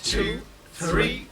two, three.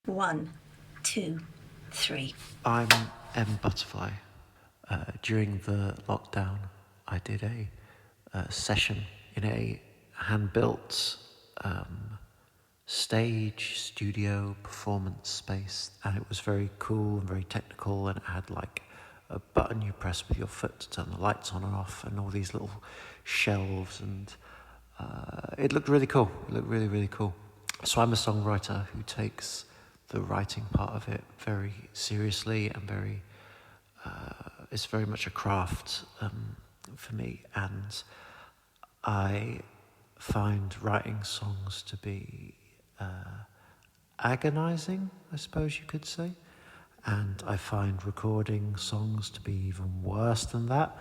One, two, three. I'm M Butterfly. During the lockdown, I did a session in a hand-built stage studio performance space, and it was very cool and very technical, and it had like a button you press with your foot to turn the lights on and off, and all these little shelves, and it looked really cool. It looked really, really cool. So I'm a songwriter who takes the writing part of it very seriously and it's very much a craft for me, and I find writing songs to be agonizing, I suppose you could say, and I find recording songs to be even worse than that.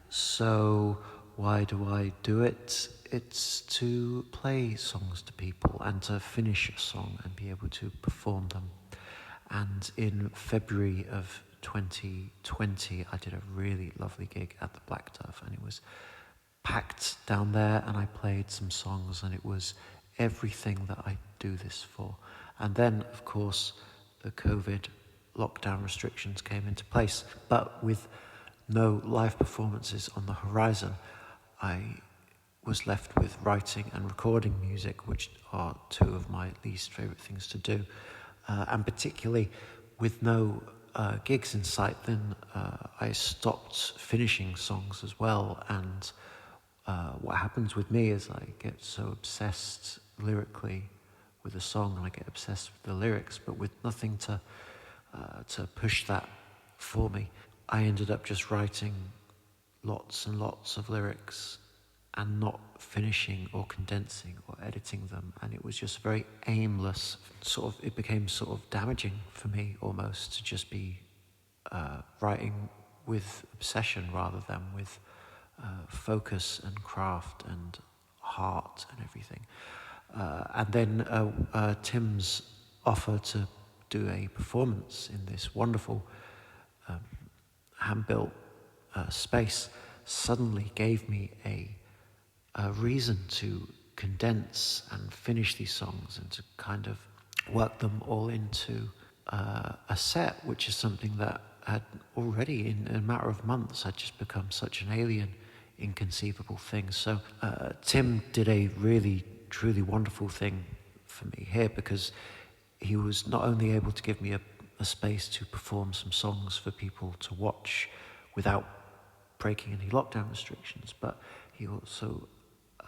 So why do I do it? It's to play songs to people and to finish a song and be able to perform them. And in February of 2020, I did a really lovely gig at the Black Dove, and it was packed down there, and I played some songs, and it was everything that I do this for. And then, of course, the COVID lockdown restrictions came into place, but with no live performances on the horizon, I was left with writing and recording music, which are two of my least favourite things to do. And particularly with no gigs in sight, then I stopped finishing songs as well. And what happens with me is I get so obsessed lyrically with a song, and I get obsessed with the lyrics, but with nothing to push that for me. I ended up just writing lots and lots of lyrics and not finishing or condensing or editing them, and it was just very aimless. It became sort of damaging for me almost to just be writing with obsession rather than with focus and craft and heart and everything. And then Tim's offer to do a performance in this wonderful hand-built space suddenly gave me a reason to condense and finish these songs and to kind of work them all into a set, which is something that had already, in a matter of months, had just become such an alien, inconceivable thing. So Tim did a really, truly wonderful thing for me here, because he was not only able to give me a space to perform some songs for people to watch without breaking any lockdown restrictions, but he also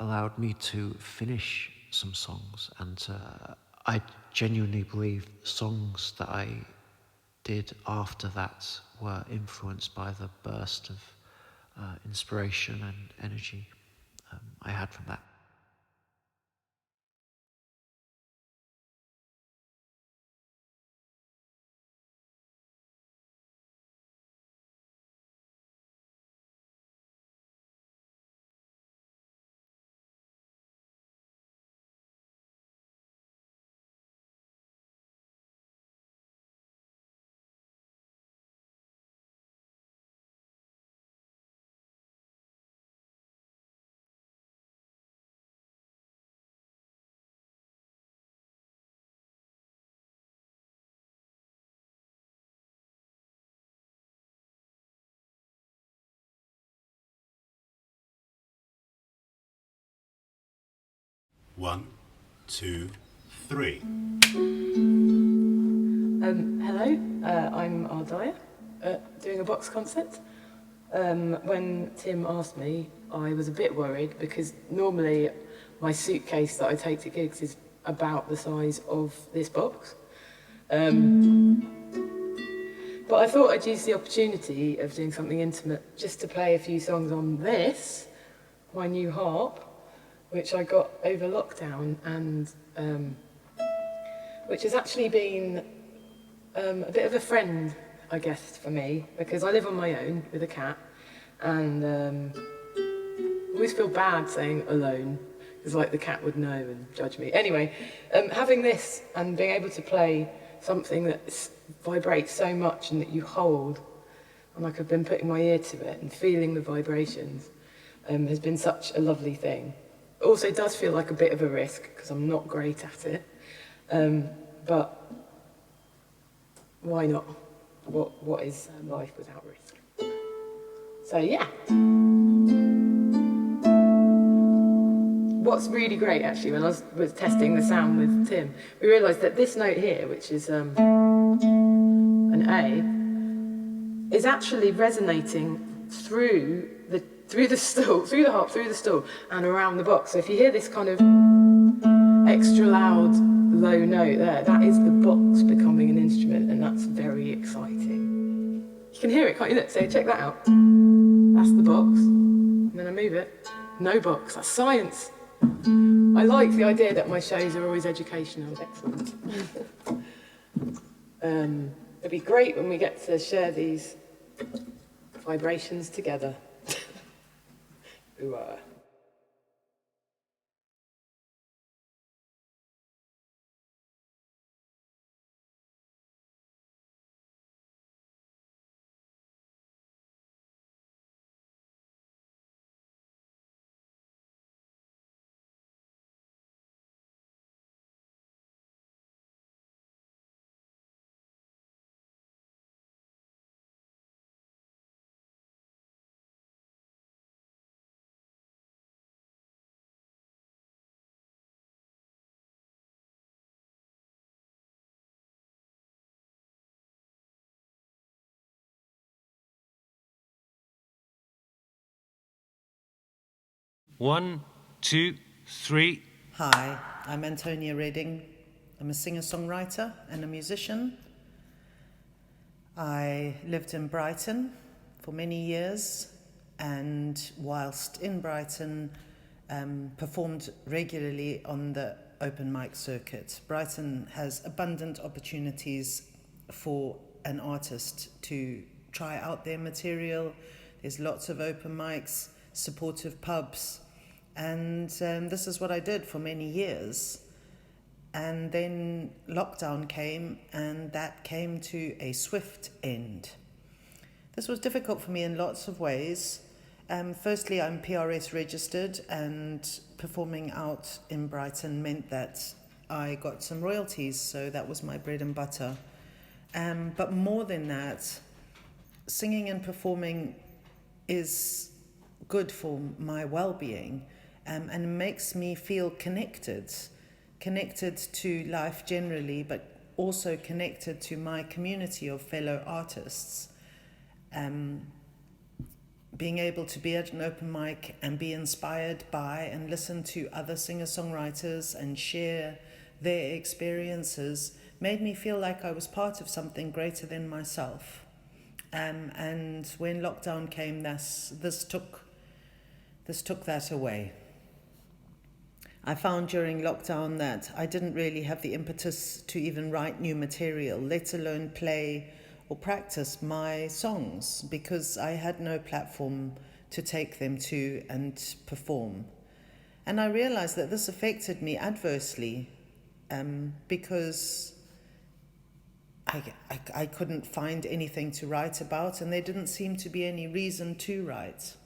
allowed me to finish some songs. And I genuinely believe songs that I did after that were influenced by the burst of inspiration and energy I had from that. One, two, three. Hello, I'm Ardaya, doing a box concert. When Tim asked me, I was a bit worried because normally my suitcase that I take to gigs is about the size of this box. But I thought I'd use the opportunity of doing something intimate just to play a few songs on this, my new harp, which I got over lockdown, and which has actually been a bit of a friend, I guess, for me, because I live on my own with a cat, and I always feel bad saying alone, because like the cat would know and judge me. Anyway, having this and being able to play something that vibrates so much and that you hold, and like I've been putting my ear to it and feeling the vibrations, has been such a lovely thing. It also does feel like a bit of a risk because I'm not great at it, but why not? What is life without risk? So yeah. What's really great actually, when I was testing the sound with Tim, we realised that this note here, which is an A, is actually resonating through the stool, through the harp, through the stool, and around the box. So if you hear this kind of extra loud, low note there, that is the box becoming an instrument, and that's very exciting. You can hear it, can't you? Look, so check that out. That's the box, and then I move it. No box, that's science. I like the idea that my shows are always educational. Excellent. It'd be great when we get to share these vibrations together. Ooh, One, two, three. Hi, I'm Antonia Redding. I'm a singer-songwriter and a musician. I lived in Brighton for many years, and whilst in Brighton, performed regularly on the open mic circuit. Brighton has abundant opportunities for an artist to try out their material. There's lots of open mics, supportive pubs, and this is what I did for many years. And then lockdown came, and that came to a swift end. This was difficult for me in lots of ways. Firstly, I'm PRS registered, and performing out in Brighton meant that I got some royalties, so that was my bread and butter. But more than that, singing and performing is good for my well-being, and makes me feel connected to life generally, but also connected to my community of fellow artists. Being able to be at an open mic and be inspired by and listen to other singer-songwriters and share their experiences made me feel like I was part of something greater than myself. And when lockdown came, this took that away. I found during lockdown that I didn't really have the impetus to even write new material, let alone play or practice my songs, because I had no platform to take them to and perform. And I realized that this affected me adversely, because I couldn't find anything to write about, and there didn't seem to be any reason to write.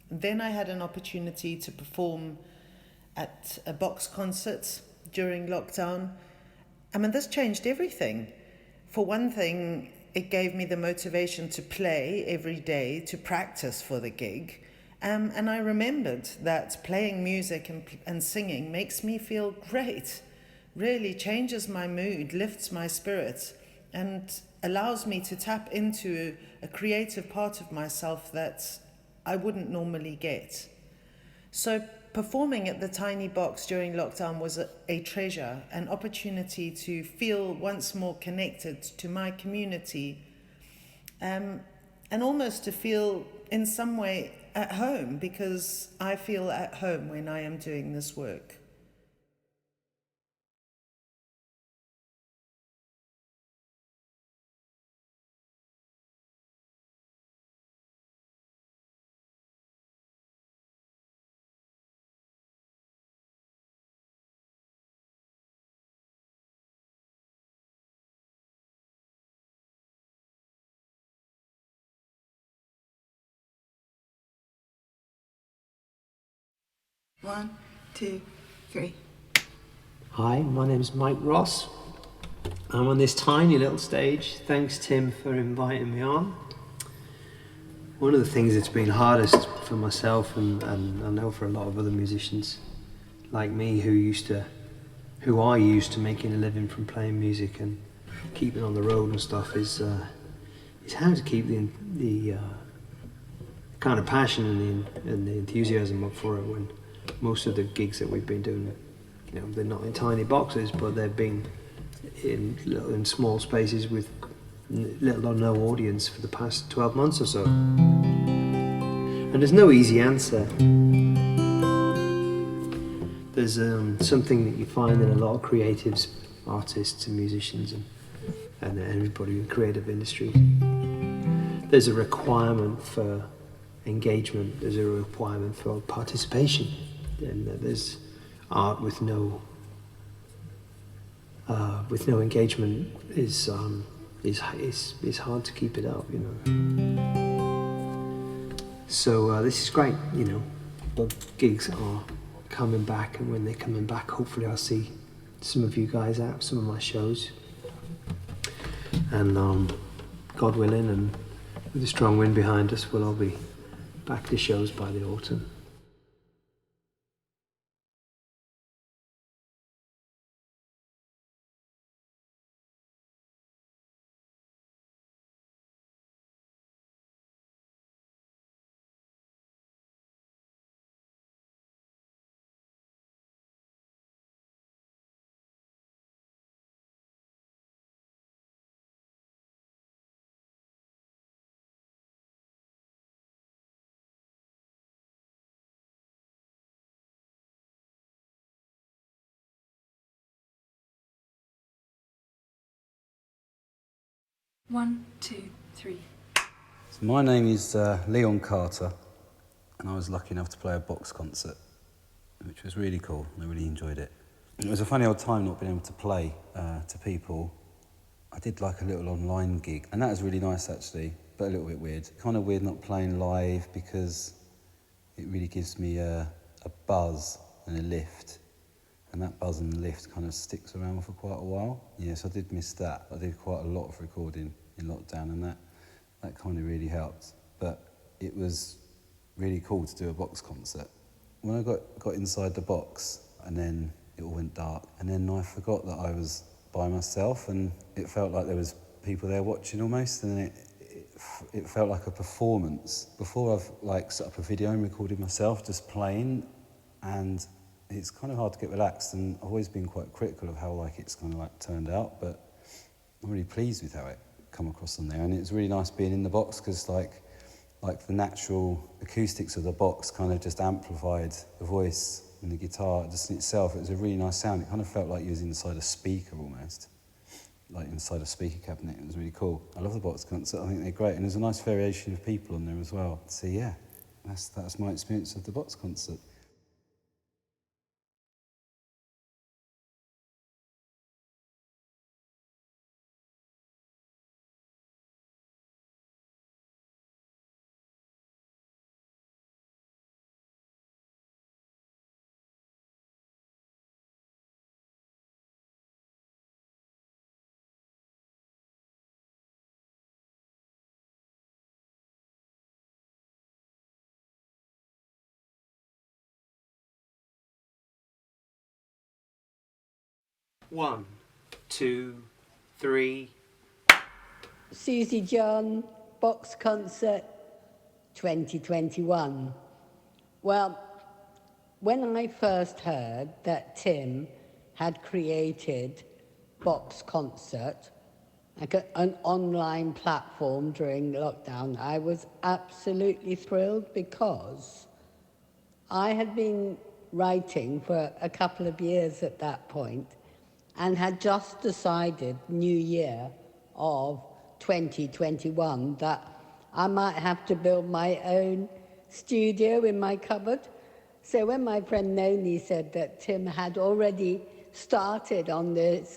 And then I had an opportunity to perform at a box concert during lockdown. I mean, this changed everything. For one thing, it gave me the motivation to play every day, to practice for the gig. And I remembered that playing music and singing makes me feel great, really changes my mood, lifts my spirits, and allows me to tap into a creative part of myself that I wouldn't normally get. So performing at the Tiny Box during lockdown was a treasure, an opportunity to feel once more connected to my community, and almost to feel in some way at home because I feel at home when I am doing this work. One, two, three. Hi, my name's Mike Ross. I'm on this tiny little stage. Thanks, Tim, for inviting me on. One of the things that's been hardest for myself and I know for a lot of other musicians like me who are used to making a living from playing music and keeping on the road and stuff is how to keep the kind of passion and the enthusiasm up for it when most of the gigs that we've been doing, you know, they're not in tiny boxes, but they've been in small spaces with little or no audience for the past 12 months or so. And there's no easy answer. There's something that you find in a lot of creatives, artists and musicians and everybody in creative industries. There's a requirement for engagement, there's a requirement for participation. And there's art with no engagement is hard to keep it up, you know. So this is great, you know. But gigs are coming back, and when they're coming back, hopefully I'll see some of you guys at some of my shows. And God willing, and with a strong wind behind us, we'll all be back to shows by the autumn. One, two, three. So my name is Leon Carter, and I was lucky enough to play a box concert, which was really cool. I really enjoyed it. It was a funny old time not being able to play to people. I did like a little online gig, and that was really nice actually, but a little bit weird. Kind of weird not playing live because it really gives me a buzz and a lift. And that buzz and lift kind of sticks around for quite a while. Yes, I did miss that. I did quite a lot of recording in lockdown, and that kind of really helped. But it was really cool to do a box concert. When I got inside the box, and then it all went dark, and then I forgot that I was by myself, and it felt like there was people there watching almost, and then it felt like a performance. Before I've like set up a video and recorded myself just playing, and it's kind of hard to get relaxed, and I've always been quite critical of how like it's kind of like turned out, but I'm really pleased with how it come across on there. And it's really nice being in the box because like the natural acoustics of the box kind of just amplified the voice and the guitar just in itself. It was a really nice sound. It kind of felt like you was inside a speaker almost, like inside a speaker cabinet. It was really cool. I love the box concert. I think they're great, and there's a nice variation of people on there as well. So yeah, that's my experience of the box concert. One, two, three. Susie John, Box Concert 2021. Well, when I first heard that Tim had created Box Concert, an online platform during lockdown. I was absolutely thrilled because I had been writing for a couple of years at that point and had just decided, New Year of 2021, that I might have to build my own studio in my cupboard. So when my friend Noni said that Tim had already started on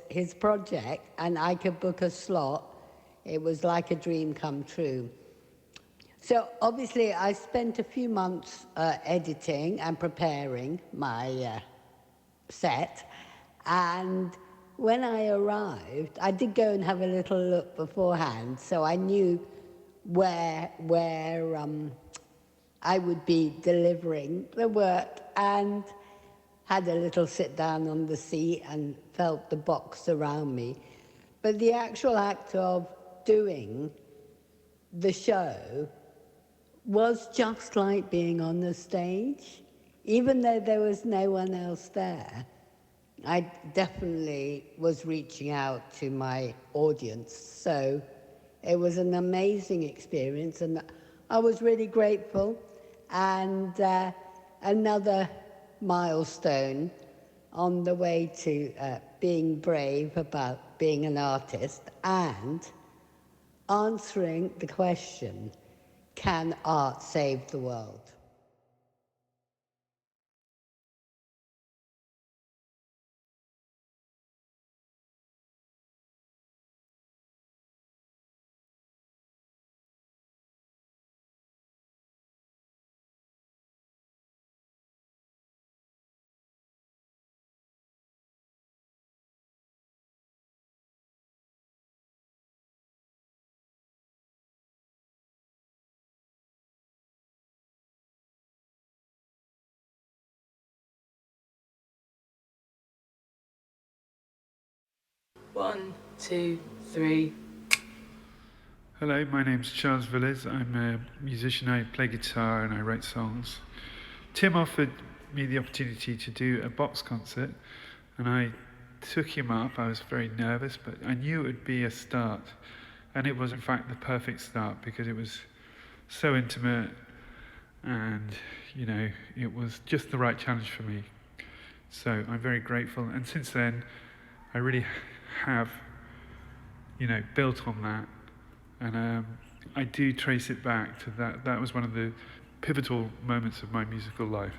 his project and I could book a slot, it was like a dream come true. So obviously I spent a few months editing and preparing my set, and when I arrived, I did go and have a little look beforehand, so I knew where I would be delivering the work, and had a little sit down on the seat and felt the box around me. But the actual act of doing the show was just like being on the stage. Even though there was no one else there, I definitely was reaching out to my audience. So it was an amazing experience, and I was really grateful. And another milestone on the way to being brave about being an artist and answering the question, can art save the world? One, two, three. Hello, my name's Charles Villiers. I'm a musician. I play guitar and I write songs. Tim offered me the opportunity to do a box concert, and I took him up. I was very nervous, but I knew it would be a start. And it was, in fact, the perfect start because it was so intimate and, you know, it was just the right challenge for me. So I'm very grateful. And since then, I really have, you know, built on that. And I do trace it back to that. That was one of the pivotal moments of my musical life.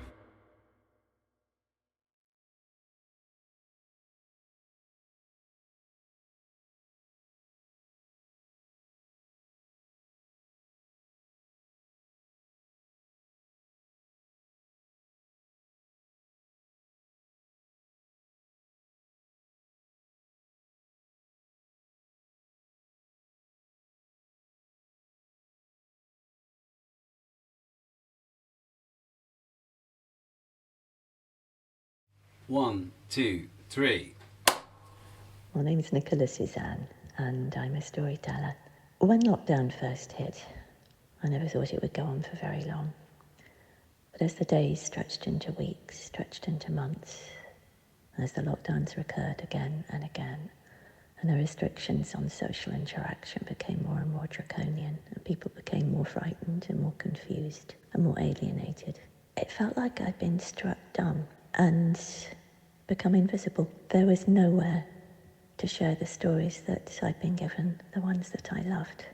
One, two, three. My name's Nicola Suzanne, and I'm a storyteller. When lockdown first hit, I never thought it would go on for very long. But as the days stretched into weeks, stretched into months, as the lockdowns recurred again and again, and the restrictions on social interaction became more and more draconian, and people became more frightened and more confused and more alienated, it felt like I'd been struck dumb and become invisible. There was nowhere to share the stories that I'd been given, the ones that I loved,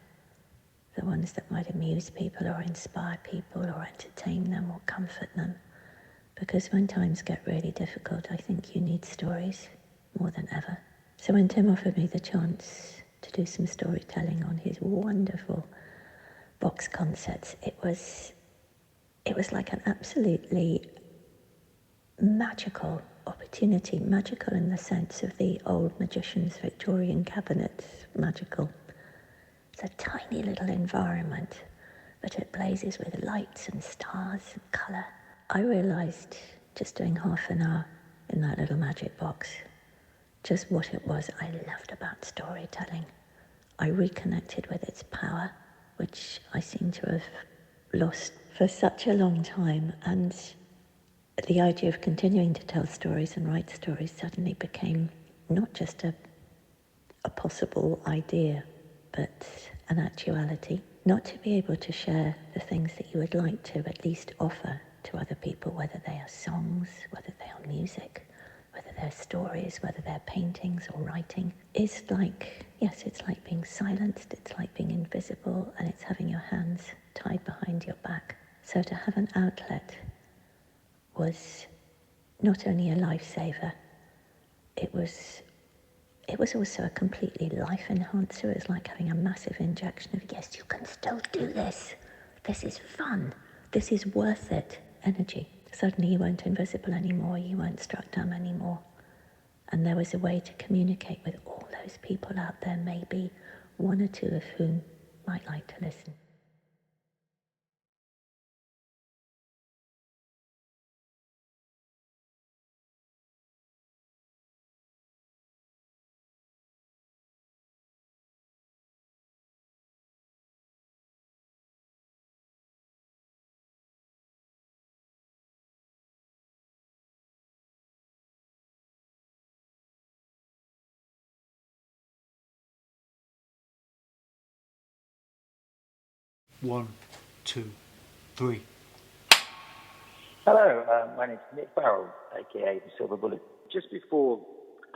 the ones that might amuse people or inspire people or entertain them or comfort them. Because when times get really difficult, I think you need stories more than ever. So when Tim offered me the chance to do some storytelling on his wonderful box concerts, it was like an absolutely magical opportunity, magical in the sense of the old magician's Victorian cabinets, magical. It's a tiny little environment, but it blazes with lights and stars and colour. I realised just doing half an hour in that little magic box just what it was I loved about storytelling. I reconnected with its power, which I seem to have lost for such a long time, and the idea of continuing to tell stories and write stories suddenly became not just a a possible idea, but an actuality. Not to be able to share the things that you would like to at least offer to other people, whether they are songs, whether they are music, whether they're stories, whether they're paintings or writing, is like, yes, it's like being silenced, it's like being invisible, and it's having your hands tied behind your back. So to have an outlet was not only a lifesaver, it was also a completely life enhancer. It was like having a massive injection of, yes, you can still do this. This is fun. This is worth it. Energy. Suddenly you weren't invisible anymore. You weren't struck dumb anymore. And there was a way to communicate with all those people out there, maybe one or two of whom might like to listen. One, two, three. Hello, my name's Nick Farrell, aka the Silver Bullet. Just before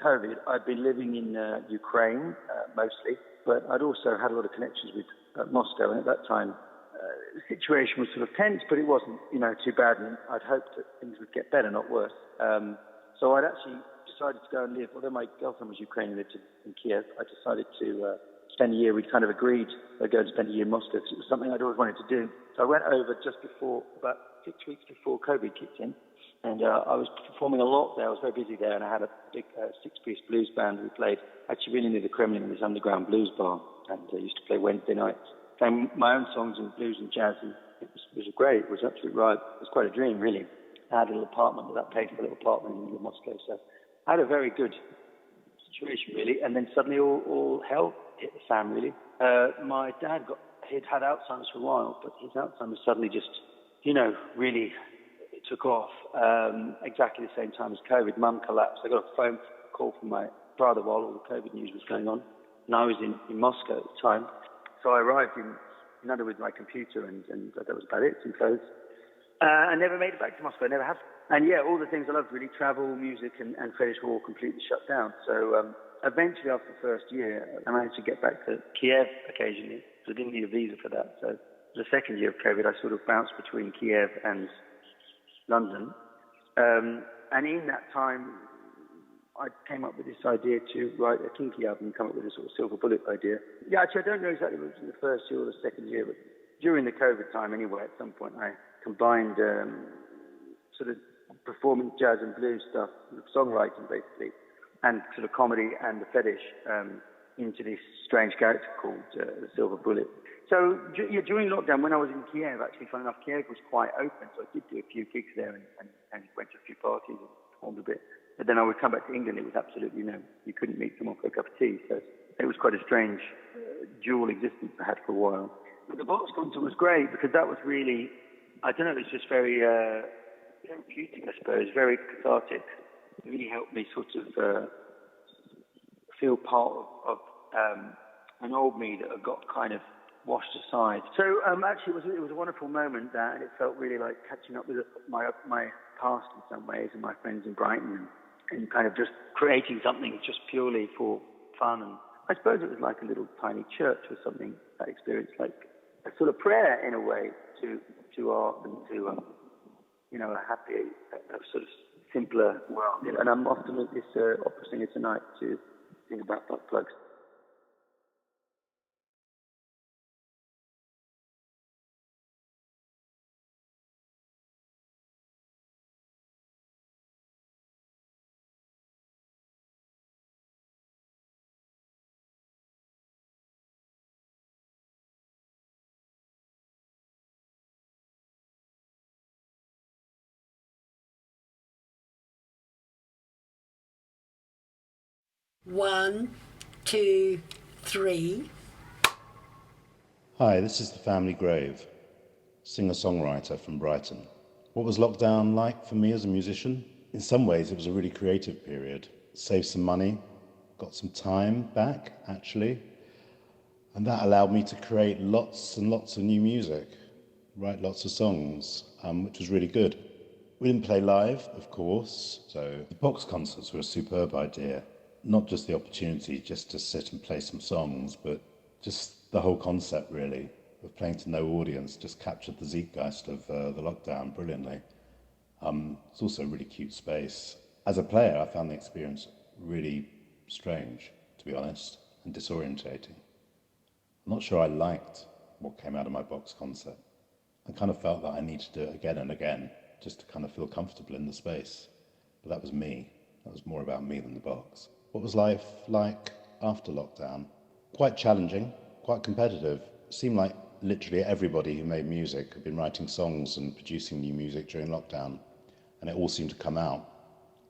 COVID, I'd been living in Ukraine mostly, but I'd also had a lot of connections with Moscow, and at that time the situation was sort of tense, but it wasn't, too bad, and I'd hoped that things would get better, not worse. So I'd actually decided to go and live, although my girlfriend was Ukrainian and lived in Kiev, I decided to spend a year. We'd kind of agreed I'd go and spend a year in Moscow because it was something I'd always wanted to do. So I went over just before, about 6 weeks before COVID kicked in, and I was performing a lot there. I was very busy there, and I had a big six-piece blues band who played actually really near the Kremlin in this underground blues bar, and I used to play Wednesday nights, playing my own songs in blues and jazz, and it was great. It was absolutely right. It was quite a dream, really. I had a little apartment that I paid for, a little apartment in the middle of Moscow, so I had a very good situation, really, and then suddenly all hell hit the fan, really. My dad he'd had Alzheimer's for a while, but his Alzheimer's suddenly just, really took off exactly the same time as COVID. Mum collapsed. I got a phone call from my brother while all the COVID news was going on, and I was in Moscow at the time. So I arrived in London with my computer, and that was about it, some clothes. I never made it back to Moscow. I never have. And yeah, all the things I loved, really, travel, music, and Fetish were all completely shut down. So eventually, after the first year, I managed to get back to Kiev occasionally. So I didn't need a visa for that. So the second year of COVID, I sort of bounced between Kiev and London. And in that time, I came up with this idea to write a Kinky album and come up with a sort of Silver Bullet idea. Yeah, actually, I don't know exactly if it was in the first year or the second year, but during the COVID time anyway, at some point, I combined sort of performing jazz and blues stuff, songwriting basically, and sort of comedy and the fetish into this strange character called the Silver Bullet. So during lockdown, when I was in Kiev, actually, funny enough, Kiev was quite open, so I did do a few gigs there and went to a few parties and performed a bit. But then I would come back to England, it was absolutely, you couldn't meet someone for a cup of tea. So it was quite a strange dual existence I had for a while. But the box concert was great because that was really, I don't know, it was just very therapeutic, I suppose, very cathartic. It really helped me sort of feel part of an old me that had got kind of washed aside. So actually it was a wonderful moment that, and it felt really like catching up with my past in some ways and my friends in Brighton and kind of just creating something just purely for fun. And I suppose it was like a little tiny church or something, that experience, like a sort of prayer in a way to art and to a happy, a sort of simpler world. And I'm often with this opera singer tonight to sing about butt plugs. One, two, three. Hi, this is the Family Grave, singer-songwriter from Brighton. What was lockdown like for me as a musician? In some ways, it was a really creative period. Saved some money, got some time back, actually. And that allowed me to create lots and lots of new music, write lots of songs, which was really good. We didn't play live, of course, so the box concerts were a superb idea. Not just the opportunity just to sit and play some songs, but just the whole concept, really, of playing to no audience just captured the zeitgeist of the lockdown brilliantly. It's also a really cute space. As a player, I found the experience really strange, to be honest, and disorientating. I'm not sure I liked what came out of my box concert. I kind of felt that I needed to do it again and again, just to kind of feel comfortable in the space. But that was me. That was more about me than the box. What was life like after lockdown? Quite challenging, quite competitive. It seemed like literally everybody who made music had been writing songs and producing new music during lockdown, and it all seemed to come out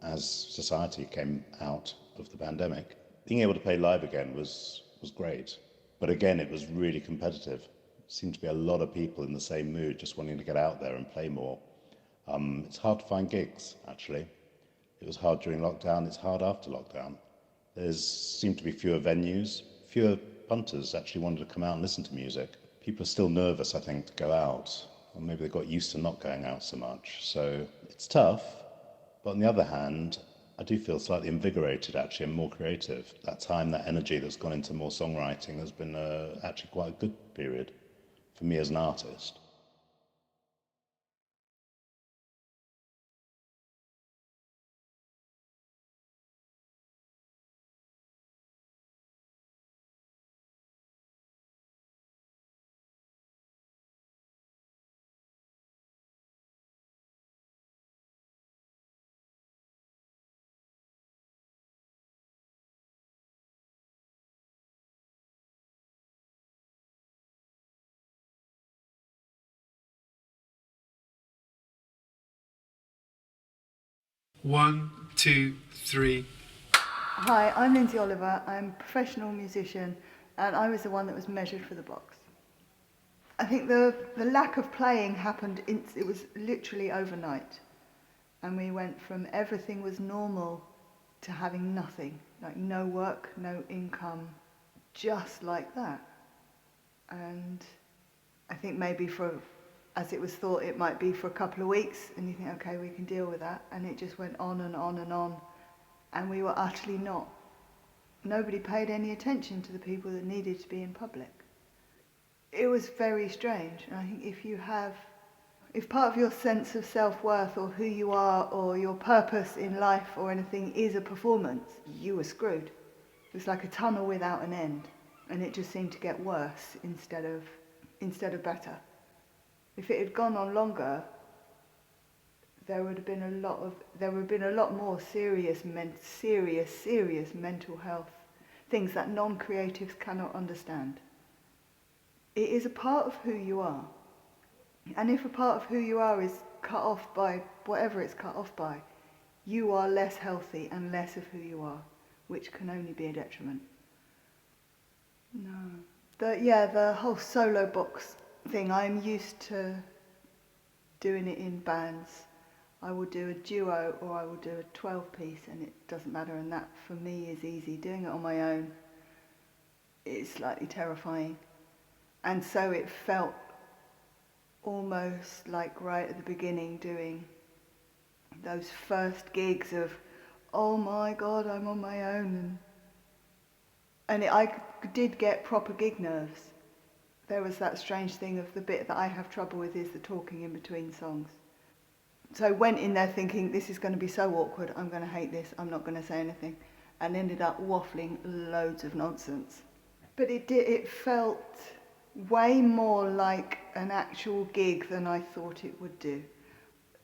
as society came out of the pandemic. Being able to play live again was great. But again, it was really competitive. Seemed to be a lot of people in the same mood, just wanting to get out there and play more. It's hard to find gigs, actually. It was hard during lockdown, it's hard after lockdown. Seemed to be fewer venues, fewer punters actually wanted to come out and listen to music. People are still nervous, I think, to go out, or maybe they got used to not going out so much. So it's tough, but on the other hand, I do feel slightly invigorated, actually, and more creative. That time, that energy that's gone into more songwriting has been actually quite a good period for me as an artist. One, two, three. Hi, I'm Lindsay Oliver. I'm a professional musician, and I was the one that was measured for the box. I think the lack of playing happened, it was literally overnight. And we went from everything was normal to having nothing, like no work, no income, just like that. And I think maybe as it was thought, it might be for a couple of weeks, and you think, okay, we can deal with that. And it just went on and on and on. And we were utterly not. Nobody paid any attention to the people that needed to be in public. It was very strange. And I think if part of your sense of self-worth or who you are or your purpose in life or anything is a performance, you were screwed. It was like a tunnel without an end. And it just seemed to get worse instead of better. If it had gone on longer, there would have been a lot more serious mental health things that non-creatives cannot understand. It is a part of who you are, and if a part of who you are is cut off by whatever it's cut off by, you are less healthy and less of who you are, which can only be a detriment. No, the whole solo box thing, I'm used to doing it in bands. I will do a duo or I will do a 12-piece, and it doesn't matter, and that for me is easy. Doing it on my own is slightly terrifying. And so it felt almost like right at the beginning doing those first gigs of, oh my God, I'm on my own. And I did get proper gig nerves. There was that strange thing of the bit that I have trouble with is the talking in between songs. So I went in there thinking, this is going to be so awkward, I'm going to hate this, I'm not going to say anything, and ended up waffling loads of nonsense. But it felt way more like an actual gig than I thought it would do.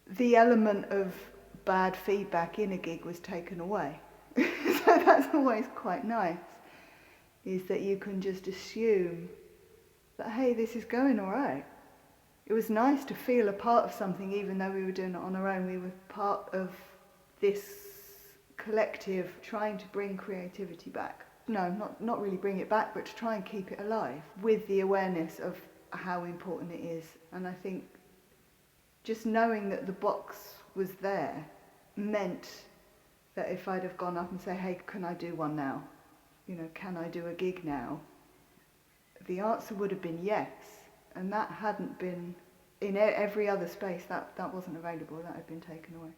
The element of bad feedback in a gig was taken away. So that's always quite nice, is that you can just assume that, hey, this is going all right. It was nice to feel a part of something, even though we were doing it on our own. We were part of this collective trying to bring creativity back. No, not really bring it back, but to try and keep it alive with the awareness of how important it is. And I think just knowing that the box was there meant that if I'd have gone up and say, hey, can I do one now? you know, can I do a gig now? The answer would have been yes, and that hadn't been, in every other space, that wasn't available, that had been taken away.